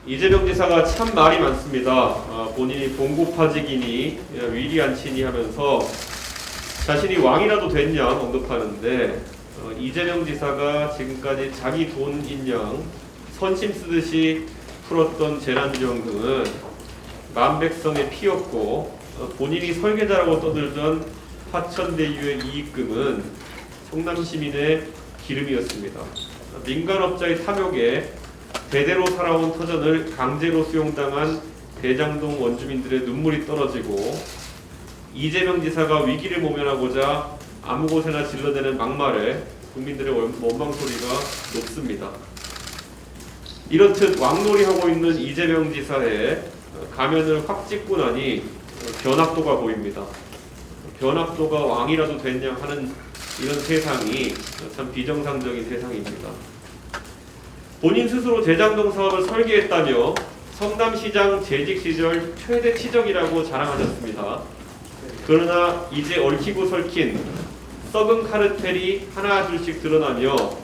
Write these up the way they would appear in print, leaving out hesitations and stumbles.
이재명 지사가 참 말이 많습니다. 본인이 봉고파직이니 위리안치니 하면서 자신이 왕이라도 됐냐 언급하는데 이재명 지사가 지금까지 자기 돈인 양 선심 쓰듯이 풀었던 재난지원금은 만백성의 피였고 본인이 설계자라고 떠들던 화천대유의 이익금은 성남시민의 기름이었습니다. 민간업자의 탐욕에 대대로 살아온 터전을 강제로 수용당한 대장동 원주민들의 눈물이 떨어지고 이재명 지사가 위기를 모면하고자 아무 곳에나 질러대는 막말에 국민들의 원망소리가 높습니다. 이렇듯 왕놀이하고 있는 이재명 지사의 가면을 확 찍고 나니 변학도가 보입니다. 변학도가 왕이라도 됐냐 하는 이런 세상이 참 비정상적인 세상입니다. 본인 스스로 대장동 사업을 설계했다며 성남시장 재직 시절 최대 치적이라고 자랑하셨습니다. 그러나 이제 얽히고 설킨 썩은 카르텔이 하나둘씩 드러나며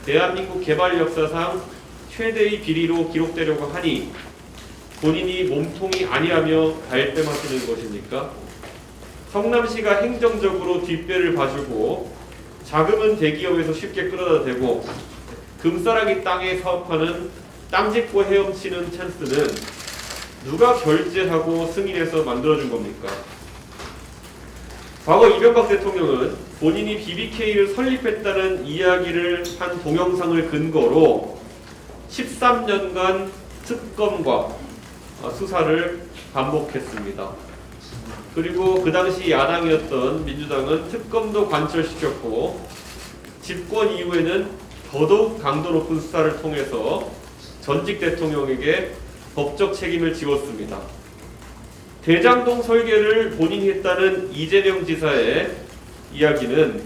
대한민국 개발 역사상 최대의 비리로 기록되려고 하니 본인이 몸통이 아니라며 발뺌하시는 것입니까? 성남시가 행정적으로 뒷배를 봐주고 자금은 대기업에서 쉽게 끌어다 대고 금싸라기 땅에 사업하는 땅짓고 헤엄치는 찬스는 누가 결제하고 승인해서 만들어준 겁니까? 과거 이명박 대통령은 본인이 BBK를 설립했다는 이야기를 한 동영상을 근거로 13년간 특검과 수사를 반복했습니다. 그리고 그 당시 야당이었던 민주당은 특검도 관철시켰고 집권 이후에는 더더욱 강도 높은 수사를 통해서 전직 대통령에게 법적 책임을 지웠습니다. 대장동 설계를 본인이 했다는 이재명 지사의 이야기는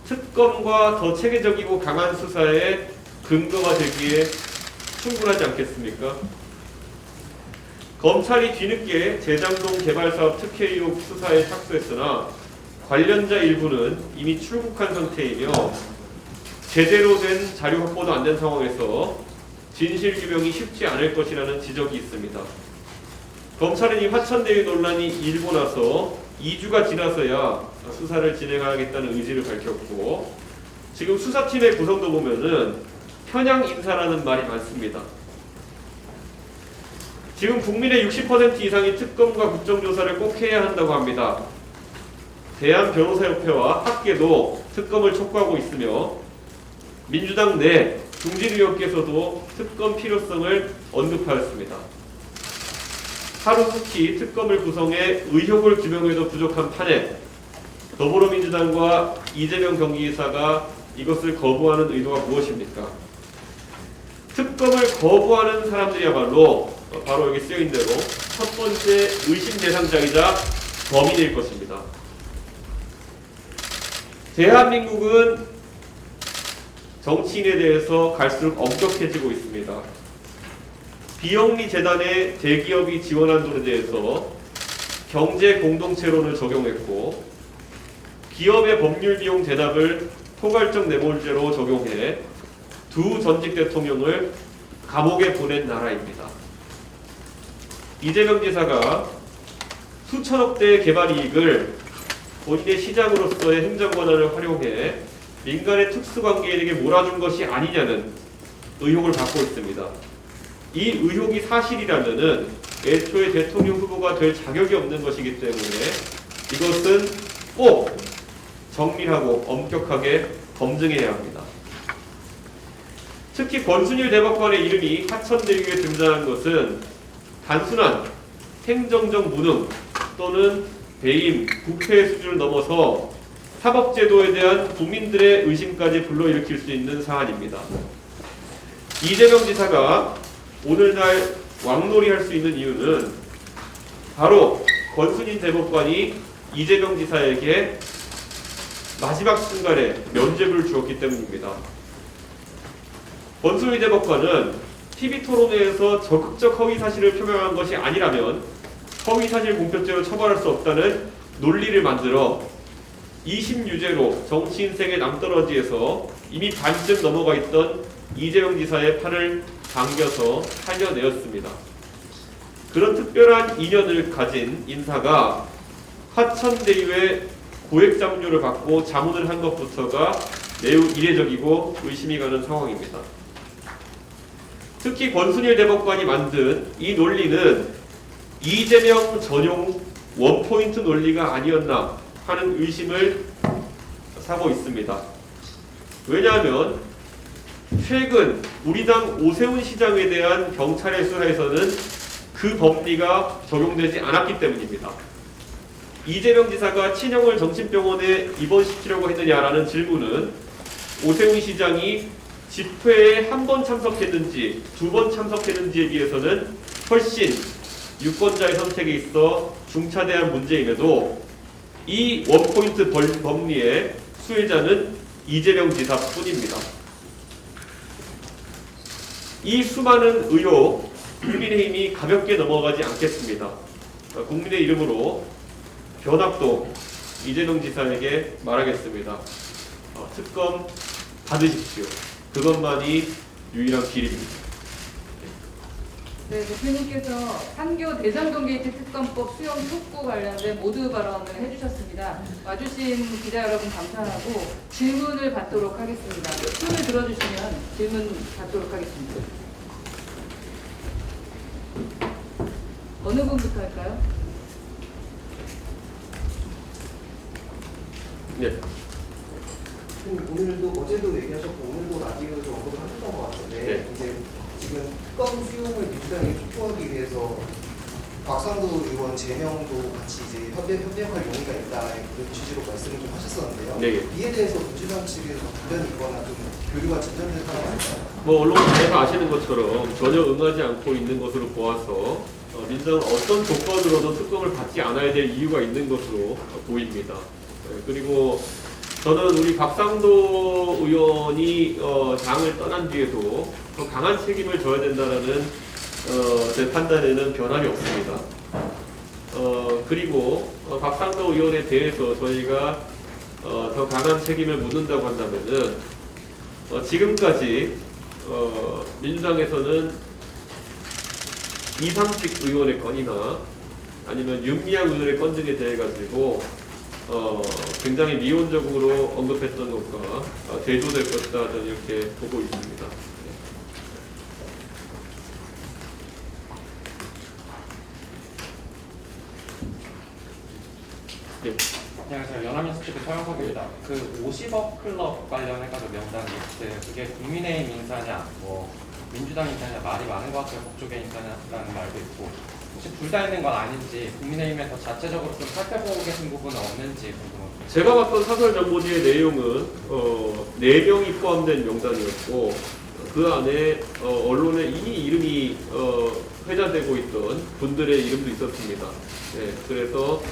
특검과 더 체계적이고 강한 수사의 근거가 되기에 충분하지 않겠습니까? 검찰이 뒤늦게 대장동 개발사업 특혜 의혹 수사에 착수했으나 관련자 일부는 이미 출국한 상태이며 제대로 된 자료 확보도 안 된 상황에서 진실 규명이 쉽지 않을 것이라는 지적이 있습니다. 검찰은 이 화천대유 논란이 일고 나서 2주가 지나서야 수사를 진행하겠다는 의지를 밝혔고 지금 수사팀의 구성도 보면은 편향 인사라는 말이 많습니다. 지금 국민의 60% 이상이 특검과 국정조사를 꼭 해야 한다고 합니다. 대한변호사협회와 학계도 특검을 촉구하고 있으며 민주당 내 중진 의원께서도 특검 필요성을 언급하였습니다. 하루속히 특검을 구성해 의혹을 규명해도 부족한 판에 더불어민주당과 이재명 경기지사가 이것을 거부하는 의도가 무엇입니까? 특검을 거부하는 사람들이야말로 바로 여기 쓰여있는 대로 첫 번째 의심 대상자이자 범인일 것입니다. 대한민국은 정치인에 대해서 갈수록 엄격해지고 있습니다. 비영리 재단에 대기업이 지원한 돈에 대해서 경제 공동체론을 적용했고 기업의 법률 비용 대납을 포괄적 뇌물죄로 적용해 두 전직 대통령을 감옥에 보낸 나라입니다. 이재명 지사가 수천억 대의 개발 이익을 본인의 시장으로서의 행정 권한을 활용해 민간의 특수관계인에게 몰아준 것이 아니냐는 의혹을 받고 있습니다. 이 의혹이 사실이라면은 애초에 대통령 후보가 될 자격이 없는 것이기 때문에 이것은 꼭 정밀하고 엄격하게 검증해야 합니다. 특히 권순일 대법관의 이름이 화천대유에 등장한 것은 단순한 행정적 무능 또는 배임, 부패 수준을 넘어서 사법제도에 대한 국민들의 의심까지 불러일으킬 수 있는 사안입니다. 이재명 지사가 오늘날 왕놀이할 수 있는 이유는 바로 권순일 대법관이 이재명 지사에게 마지막 순간에 면죄부를 주었기 때문입니다. 권순일 대법관은 TV토론회에서 적극적 허위사실을 표명한 것이 아니라면 허위사실 공표죄로 처벌할 수 없다는 논리를 만들어 2심 유죄로 정치 인생의 낭떠러지에서 이미 반쯤 넘어가 있던 이재명 지사의 판을 당겨서 살려내었습니다. 그런 특별한 인연을 가진 인사가 화천대유의 고액장료를 받고 자문을 한 것부터가 매우 이례적이고 의심이 가는 상황입니다. 특히 권순일 대법관이 만든 이 논리는 이재명 전용 원포인트 논리가 아니었나 하는 의심을 사고 있습니다. 왜냐하면 최근 우리 당 오세훈 시장에 대한 경찰의 수사에서는 그 법리가 적용되지 않았기 때문입니다. 이재명 지사가 친형을 정신병원에 입원시키려고 했느냐라는 질문은 오세훈 시장이 집회에 한 번 참석했는지 두 번 참석했는지에 비해서는 훨씬 유권자의 선택에 있어 중차대한 문제임에도 이 원포인트 법리의 수혜자는 이재명 지사뿐입니다. 이 수많은 의혹 국민의힘이 가볍게 넘어가지 않겠습니다. 국민의 이름으로 변학동 이재명 지사에게 말하겠습니다. 특검 받으십시오. 그것만이 유일한 길입니다. 네, 대표님께서 판교 대장동 게이트 특검법 수용 촉구 관련된 모두 발언을 해주셨습니다. 와주신 기자 여러분 감사하고 질문을 받도록 하겠습니다. 손을 들어주시면 질문 받도록 하겠습니다. 어느 분부터 할까요? 네. 오늘도 어제도 얘기하셨고 오늘도 라디오에서 언급하셨던 것 같은데 네. 이제 지금 특검 수용을 민주당이 촉구하기 위해서 곽상도 의원 제명도 같이 이제 협력할 용의가 있다 그런 취지로 말씀을 좀 하셨었는데요. 네. 이에 대해서 민주당 측에서 답변이거나 좀 교류가 진전된 상황이 아닐까요? 뭐 언론에서 아시는 것처럼 전혀 응하지 않고 있는 것으로 보아서 민주당은 어떤 조건으로도 특검을 받지 않아야 될 이유가 있는 것으로 보입니다. 그리고 저는 우리 박상도 의원이 당을 떠난 뒤에도 더 강한 책임을 져야 된다라는 제 판단에는 변함이 없습니다. 그리고 박상도 의원에 대해서 저희가 더 강한 책임을 묻는다고 한다면은 지금까지 민주당에서는 이상식 의원의 건이나 아니면 윤미향 의원의 건 등에 대해 가지고 굉장히 미온적으로 언급했던 것과 대조될 것이다 저는 이렇게 보고 있습니다. 네. 안녕하세요. 연합뉴스TV 서영석입니다. 그 50억 클럽 관련해가지고 명단이 있어요. 그게 국민의힘 인사냐, 뭐 민주당 인사냐 말이 많은 것 같아요. 법조계 인사냐라는 말도 있고 혹시 둘 다 있는 건 아닌지 국민의힘에서 자체적으로 좀 살펴보고 계신 부분은 없는지 궁금합니다. 제가 봤던 사설 정보지의 내용은 4명이 포함된 명단이었고 그 안에 언론에 이미 이름이 회자되고 있던 분들의 이름도 있었습니다. 네, 그래서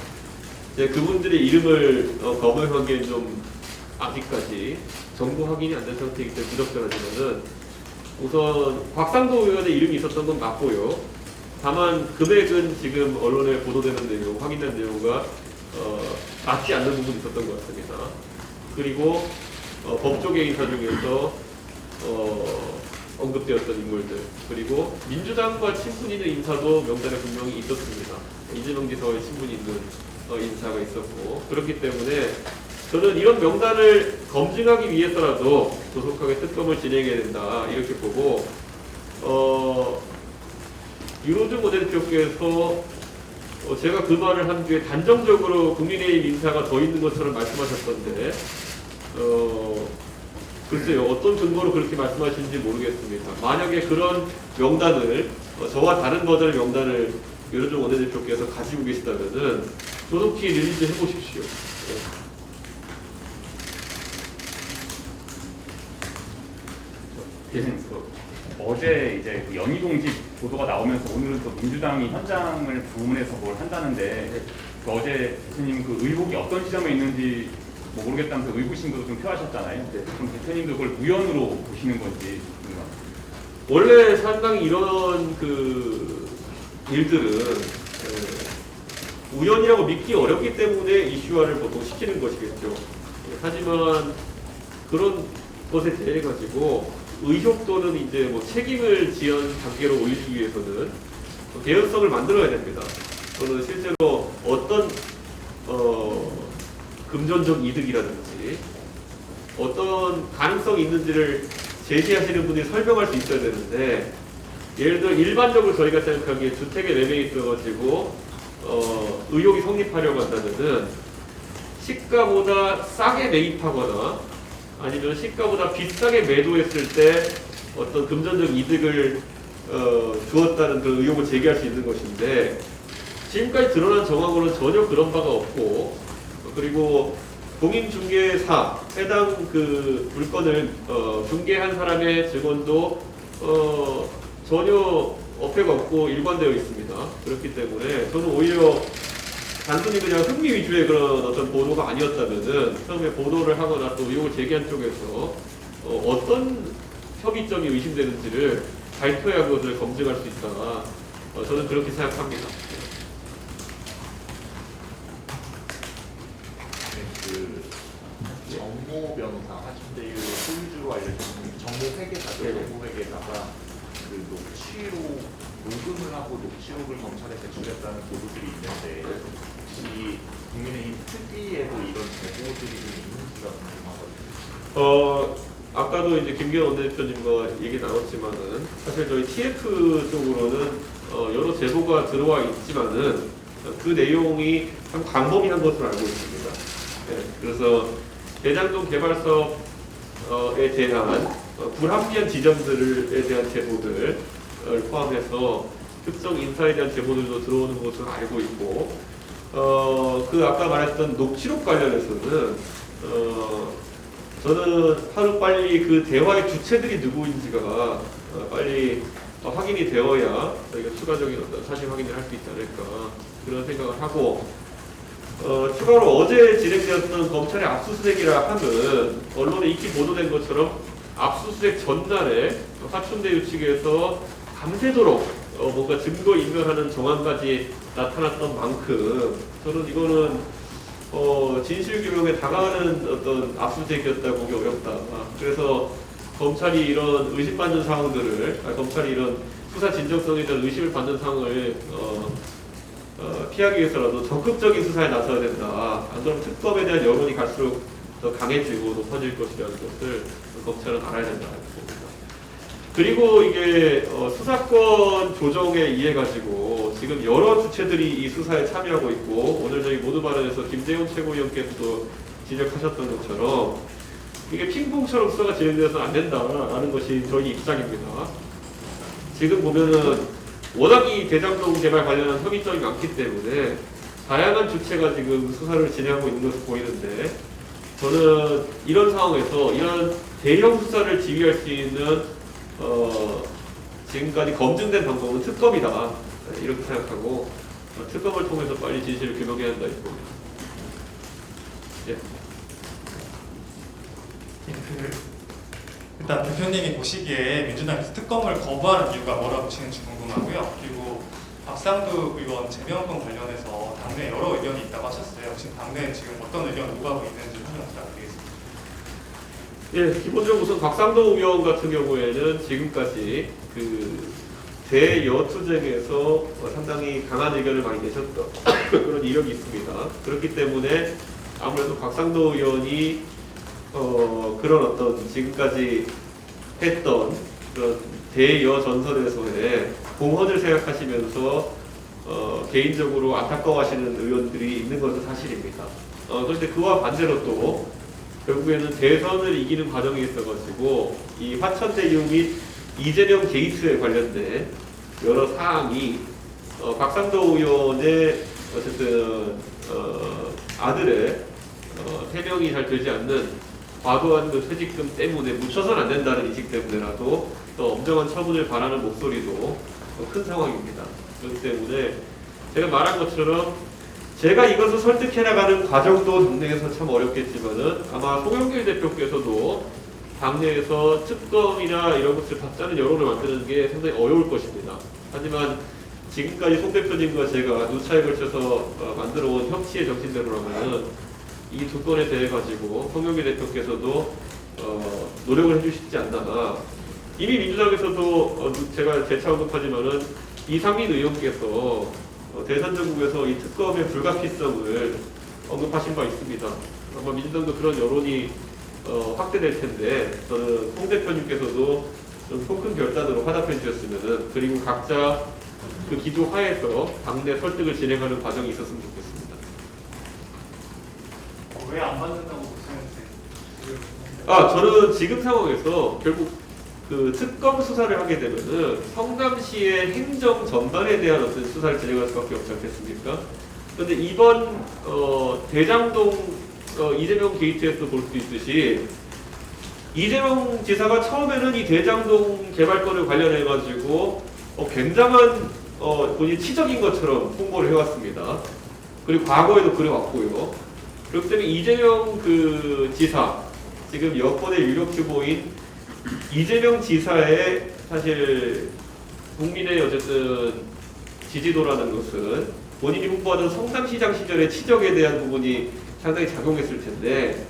이제 그분들의 이름을 검증하기엔 좀 아직까지 정보 확인이 안 된 상태이기 때문에 부적절하지만은 우선 곽상도 의원의 이름이 있었던 건 맞고요. 다만 금액은 지금 언론에 보도되는 내용, 확인된 내용과 맞지 않는 부분이 있었던 것 같습니다. 그리고 법조계 인사 중에서 언급되었던 인물들, 그리고 민주당과 친분 있는 인사도 명단에 분명히 있었습니다. 이재명 지사와의 친분이 있는 인사가 있었고, 그렇기 때문에 저는 이런 명단을 검증하기 위해서라도 조속하게 특검을 진행해야 된다 이렇게 보고 유로즈 모델교께서 제가 그 말을 한 뒤에 단정적으로 국민의힘 인사가 더 있는 것처럼 말씀하셨던데 글쎄요 어떤 근거로 그렇게 말씀하시는지 모르겠습니다. 만약에 그런 명단을 저와 다른 버전의 명단을 유로즈 원내대표께서 가지고 계시다면은 조속히 릴리즈 해보십시오. 어제 이제 그 연희동집 보도가 나오면서 오늘은 또 민주당이 현장을 방문해서 뭘 한다는데 그 어제 대표님 그 의혹이 어떤 지점에 있는지 뭐 모르겠다면서 의구심도 좀 표하셨잖아요. 그럼 대표님도 그걸 우연으로 보시는 건지 궁금합니다. 원래 상당히 이런 그 일들은 우연이라고 믿기 어렵기 때문에 이슈화를 보통 시키는 것이겠죠. 하지만 그런 것에 대해 가지고 의혹 또는 이제 뭐 책임을 지연 단계로 올리기 위해서는 개연성을 만들어야 됩니다. 또는 실제로 어떤 금전적 이득이라든지 어떤 가능성이 있는지를 제시하시는 분이 설명할 수 있어야 되는데, 예를 들어 일반적으로 저희가 생각하기에 주택에 매매에 있어가지고 의혹이 성립하려고 한다면은 시가보다 싸게 매입하거나 아니면 시가보다 비싸게 매도했을 때 어떤 금전적 이득을 주었다는 그런 의혹을 제기할 수 있는 것인데, 지금까지 드러난 정황으로는 전혀 그런 바가 없고, 그리고 공인중개사 해당 그 물건을 중개한 사람의 증언도 전혀 어폐가 없고 일관되어 있습니다. 그렇기 때문에 저는 오히려 단순히 그냥 흥미 위주의 그런 어떤 보도가 아니었다면은 처음에 보도를 하거나 또 의혹을 제기한 쪽에서 어떤 협의점이 의심되는지를 발표해야 그것을 검증할 수 있다. 저는 그렇게 생각합니다. 그 정모 변호사 하천대유 소유주로 알려진 정모 회계사죠. 네. 정모 회계사가 그 녹음을 하고 녹취록을 검찰에 제출했다는 보도들이 있는데, 혹시 국민의힘 특위에도 이런 제보들이 좀 있는지가 궁금하거든요. 아까도 이제 김기현 원내대표님과 얘기 나눴지만은 사실 저희 TF 쪽으로는 여러 제보가 들어와 있지만은 그 내용이 참 광범위한 것으로 알고 있습니다. 네, 그래서 대장동 개발 사업에 대한 불합리한 지점들에 대한 제보들을 포함해서 특정 인사에 대한 제보들도 들어오는 것으로 알고 있고, 그 아까 말했던 녹취록 관련해서는 저는 하루빨리 그 대화의 주체들이 누구인지가 빨리 확인이 되어야 저희가 추가적인 어떤 사실 확인을 할 수 있지 않을까 그런 생각을 하고, 추가로 어제 진행되었던 검찰의 압수수색이라 하면 언론에 익히 보도된 것처럼 압수수색 전날에 화천대유 측에서 밤새도록 뭔가 증거 인멸하는 정황까지 나타났던 만큼 저는 이거는 진실규명에 다가가는 어떤 압수수색이었다고 보기 어렵다. 그래서 검찰이 이런 의심받는 상황들을, 검찰이 이런 수사 진정성에 대한 의심을 받는 상황을 피하기 위해서라도 적극적인 수사에 나서야 된다. 안 그러면 특검에 대한 여론이 갈수록 더 강해지고 높아질 것이라는 것을 검찰은 알아야 된다고 봅니다. 그리고 이게 수사권 조정에 의해 가지고 지금 여러 주체들이 이 수사에 참여하고 있고, 오늘 저희 모두 발언에서 김재용 최고위원께서도 지적하셨던 것처럼 이게 핑퐁처럼 수사가 진행되어서는 안 된다라는 것이 저희 입장입니다. 지금 보면은 워낙 이 대장동 개발 관련한 협의점이 많기 때문에 다양한 주체가 지금 수사를 진행하고 있는 것으로 보이는데, 저는 이런 상황에서 이런 대형 수사를 지휘할 수 있는 지금까지 검증된 방법은 특검이다, 이렇게 생각하고 특검을 통해서 빨리 진실을 규명해야 한다 이렇게 봅니다. 예. 일단 대표님이 보시기에 민주당에서 특검을 거부하는 이유가 뭐라고 치는지 궁금하고요. 그리고 박상두 의원 재명권 관련해서 당내 여러 의견이 있다고 하셨어요. 혹시 당내에 지금 어떤 의견을 오가고 있는지 설명 부탁드리겠습니다. 예, 기본적으로 우선 박상도 의원 같은 경우에는 지금까지 그 대여투쟁에서 상당히 강한 의견을 많이 내셨던 그런 이력이 있습니다. 그렇기 때문에 아무래도 박상도 의원이 그런 어떤 지금까지 했던 그런 대여 전선에서의 공헌을 생각하시면서 개인적으로 안타까워하시는 의원들이 있는 것은 사실입니다. 그런데 그와 반대로 또 결국에는 대선을 이기는 과정에 있어가지고 이 화천대유 및 이재명 게이트에 관련된 여러 사항이 박상도 의원의 어쨌든 아들의 해명이 잘 되지 않는 과도한 그 퇴직금 때문에 묻혀서는 안 된다는 인식 때문에라도 더 엄정한 처분을 바라는 목소리도 큰 상황입니다. 그렇기 때문에 제가 말한 것처럼 제가 이것을 설득해 나가는 과정도 당내에서 참 어렵겠지만은 아마 송영길 대표께서도 당내에서 특검이나 이런 것을 받자는 여론을 만드는 게 상당히 어려울 것입니다. 하지만 지금까지 송 대표님과 제가 누차에 걸쳐서 만들어온 협치의 정신대로라면은 이 두 건에 대해 가지고 송영길 대표께서도 노력을 해주시지 않나 이미 민주당에서도 제가 재차 언급하지만은 이상민 의원께서 대선 전국에서 이 특검의 불가피성을 언급하신 바 있습니다. 아마 민주당도 그런 여론이 확대될 텐데 저는 홍 대표님께서도 좀 통 큰 결단으로 화답해 주셨으면은 그리고 각자 그 기조 하에서 당내 설득을 진행하는 과정이 있었으면 좋겠습니다. 왜 안 받는다고 보시는지. 저는 지금 상황에서 결국 그 특검 수사를 하게 되면은 성남시의 행정 전반에 대한 어떤 수사를 진행할 수밖에 없지 않겠습니까? 그런데 이번 대장동 이재명 게이트에서 볼 수 있듯이 이재명 지사가 처음에는 이 대장동 개발권을 관련해 가지고 굉장한 본인 치적인 것처럼 홍보를 해왔습니다. 그리고 과거에도 그래왔고요. 그렇기 때문에 이재명 그 지사 지금 여권의 유력 후보인 이재명 지사의 사실 국민의 어쨌든 지지도라는 것은 본인이 홍보하던 성남시장 시절의 치적에 대한 부분이 상당히 작용했을 텐데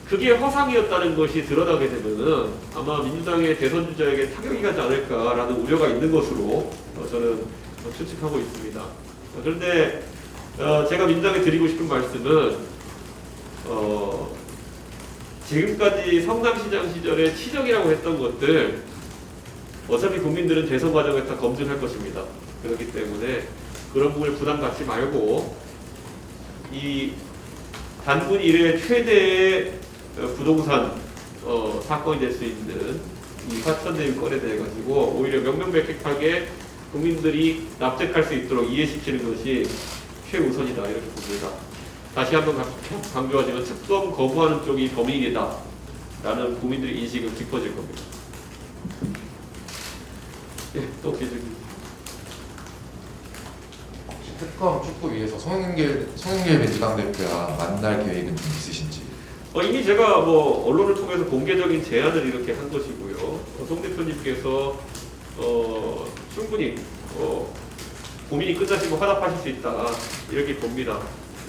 그게 허상이었다는 것이 드러나게 되면은 아마 민주당의 대선 주자에게 타격이 가지 않을까라는 우려가 있는 것으로 저는 추측하고 있습니다. 그런데 제가 민주당에 드리고 싶은 말씀은 지금까지 성남시장 시절에 치적이라고 했던 것들 어차피 국민들은 대선 과정에 다 검증할 것입니다. 그렇기 때문에 그런 부분을 부담 갖지 말고 이 단군 이래 최대의 부동산 사건이 될 수 있는 이 화천대유 건에 대해 가지고 오히려 명명백백하게 국민들이 납득할 수 있도록 이해시키는 것이 최우선이다 이렇게 봅니다. 다시 한번 강조하지만 특검 거부하는 쪽이 범인이다 라는 국민들의 인식은 깊어질 겁니다. 예, 또 계속. 혹시 특검 축구 위해서 송영길 민주당 대표와 만날 계획은 좀 있으신지? 이미 제가 뭐 언론을 통해서 공개적인 제안을 이렇게 한 것이고요. 송 대표님께서 충분히 고민이 끝나시고 화답하실 수 있다 이렇게 봅니다.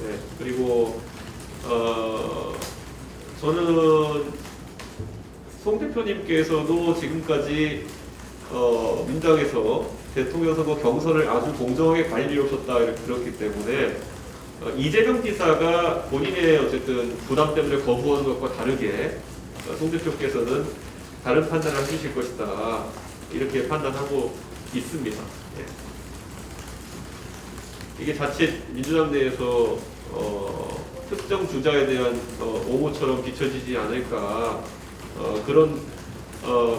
네, 그리고 저는 송 대표님께서도 지금까지 민주당에서 대통령 선거 경선을 아주 공정하게 관리해 오셨다 이렇게 들었기 때문에 이재명 지사가 본인의 어쨌든 부담 때문에 거부하는 것과 다르게 송 대표께서는 다른 판단을 해주실 것이다 이렇게 판단하고 있습니다. 예. 이게 자칫 민주당 내에서 특정 주자에 대한 옹호처럼 비춰지지 않을까 그런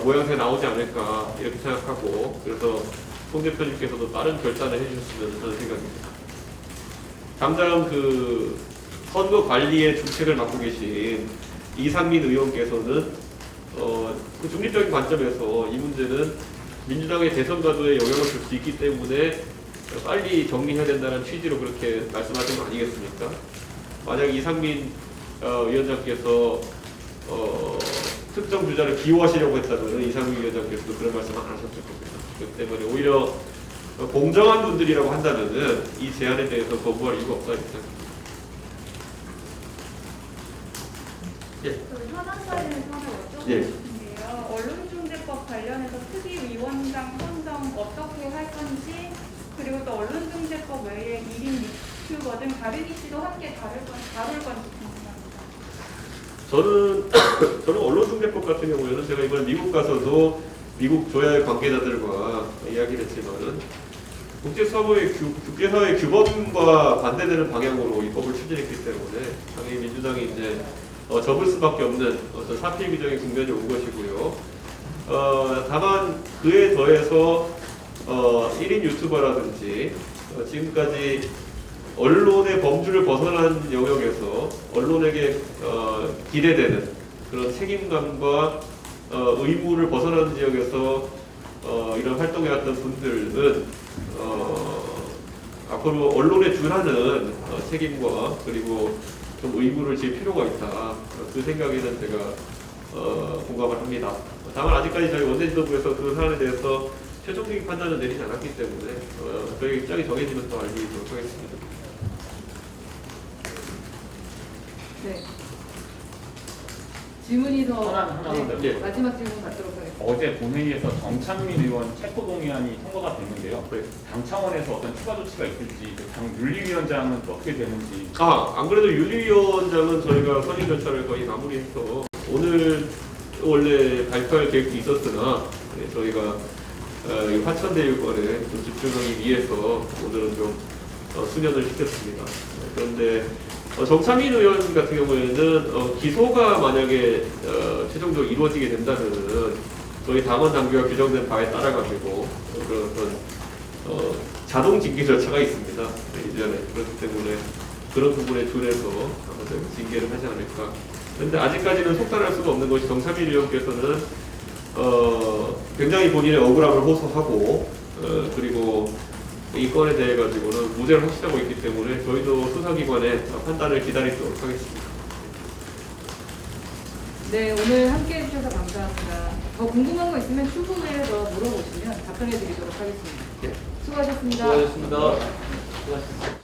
모양새 나오지 않을까 이렇게 생각하고 그래서 송 대표님께서도 빠른 결단을 해주셨으면 저는 생각입니다. 당장 그 선거 관리의 중책을 맡고 계신 이상민 의원께서는 그 중립적인 관점에서 이 문제는 민주당의 대선 가도에 영향을 줄 수 있기 때문에 빨리 정리해야 된다는 취지로 그렇게 말씀하신 거 아니겠습니까? 만약 이상민 위원장께서 특정 주자를 기호하시려고 했다면 이상민 위원장께서도 그런 말씀 안 하셨을 겁니다. 그렇기 때문에 오히려 공정한 분들이라고 한다면은 이 제안에 대해서 거부할 이유가 없다 이렇게 생각합니다. 예. 현안사례를 하나 예. 여쭤보고 싶은데요. 언론중재법 관련해서 특위위원장 선정 어떻게 할 건지 그리고 또 언론중재법 외에 1인 유튜버 등 다른 이슈도 함께 다룰 건지 궁금합니다. 저는 언론중재법 같은 경우에는 제가 이번 미국 가서도 미국 조야의 관계자들과 이야기를 했지만은 국제사회 규범과 반대되는 방향으로 이 법을 추진했기 때문에 당연히 민주당이 이제 접을 수밖에 없는 어떤 사필 규정의 국면이 온 것이고요. 다만 그에 더해서 1인 유튜버라든지 지금까지 언론의 범주를 벗어난 영역에서 언론에게 기대되는 그런 책임감과 의무를 벗어나는 지역에서 이런 활동해왔던 분들은 앞으로 언론에 준하는 책임과 그리고 좀 의무를 질 필요가 있다. 그 생각에는 제가 공감을 합니다. 다만 아직까지 저희 원내지도부에서 그 사안에 대해서 최종적인 판단을 내리지 않았기 때문에 저희 입장이 정해지면 또 알리도록 하겠습니다. 네. 질문이 더 하나만 더. 네, 마지막 질문 받도록 하겠습니다. 어제 본회의에서 정창민 의원 체포동의안이 통과가 됐는데요. 네. 당 차원에서 어떤 추가 조치가 있을지, 당 윤리위원장은 어떻게 되는지. 안 그래도 윤리위원장은 저희가 선임 절차를 거의 마무리해서 오늘 원래 발표할 계획도 있었으나 저희가 이 화천대유권에 좀 집중하기 위해서 오늘은 좀 수년을 시켰습니다. 그런데 정창민 의원 같은 경우에는 기소가 만약에 최종적으로 이루어지게 된다면은 저희 당원 당규가 규정된 바에 따라 가지고 그런 어떤 자동 징계 절차가 있습니다. 이전에 그렇기 때문에 그런 부분에 준해서 아마 징계를 하지 않을까. 그런데 아직까지는 속단할 수가 없는 것이 정창민 의원께서는 굉장히 본인의 억울함을 호소하고 그리고 이 건에 대해 가지고는 무죄를 확신하고 있기 때문에 저희도 수사기관의 판단을 기다리도록 하겠습니다. 네, 오늘 함께 해주셔서 감사합니다. 더 궁금한 거 있으면 추후에 더 물어보시면 답변해 드리도록 하겠습니다. 수고하셨습니다. 수고하셨습니다. 수고하셨습니다.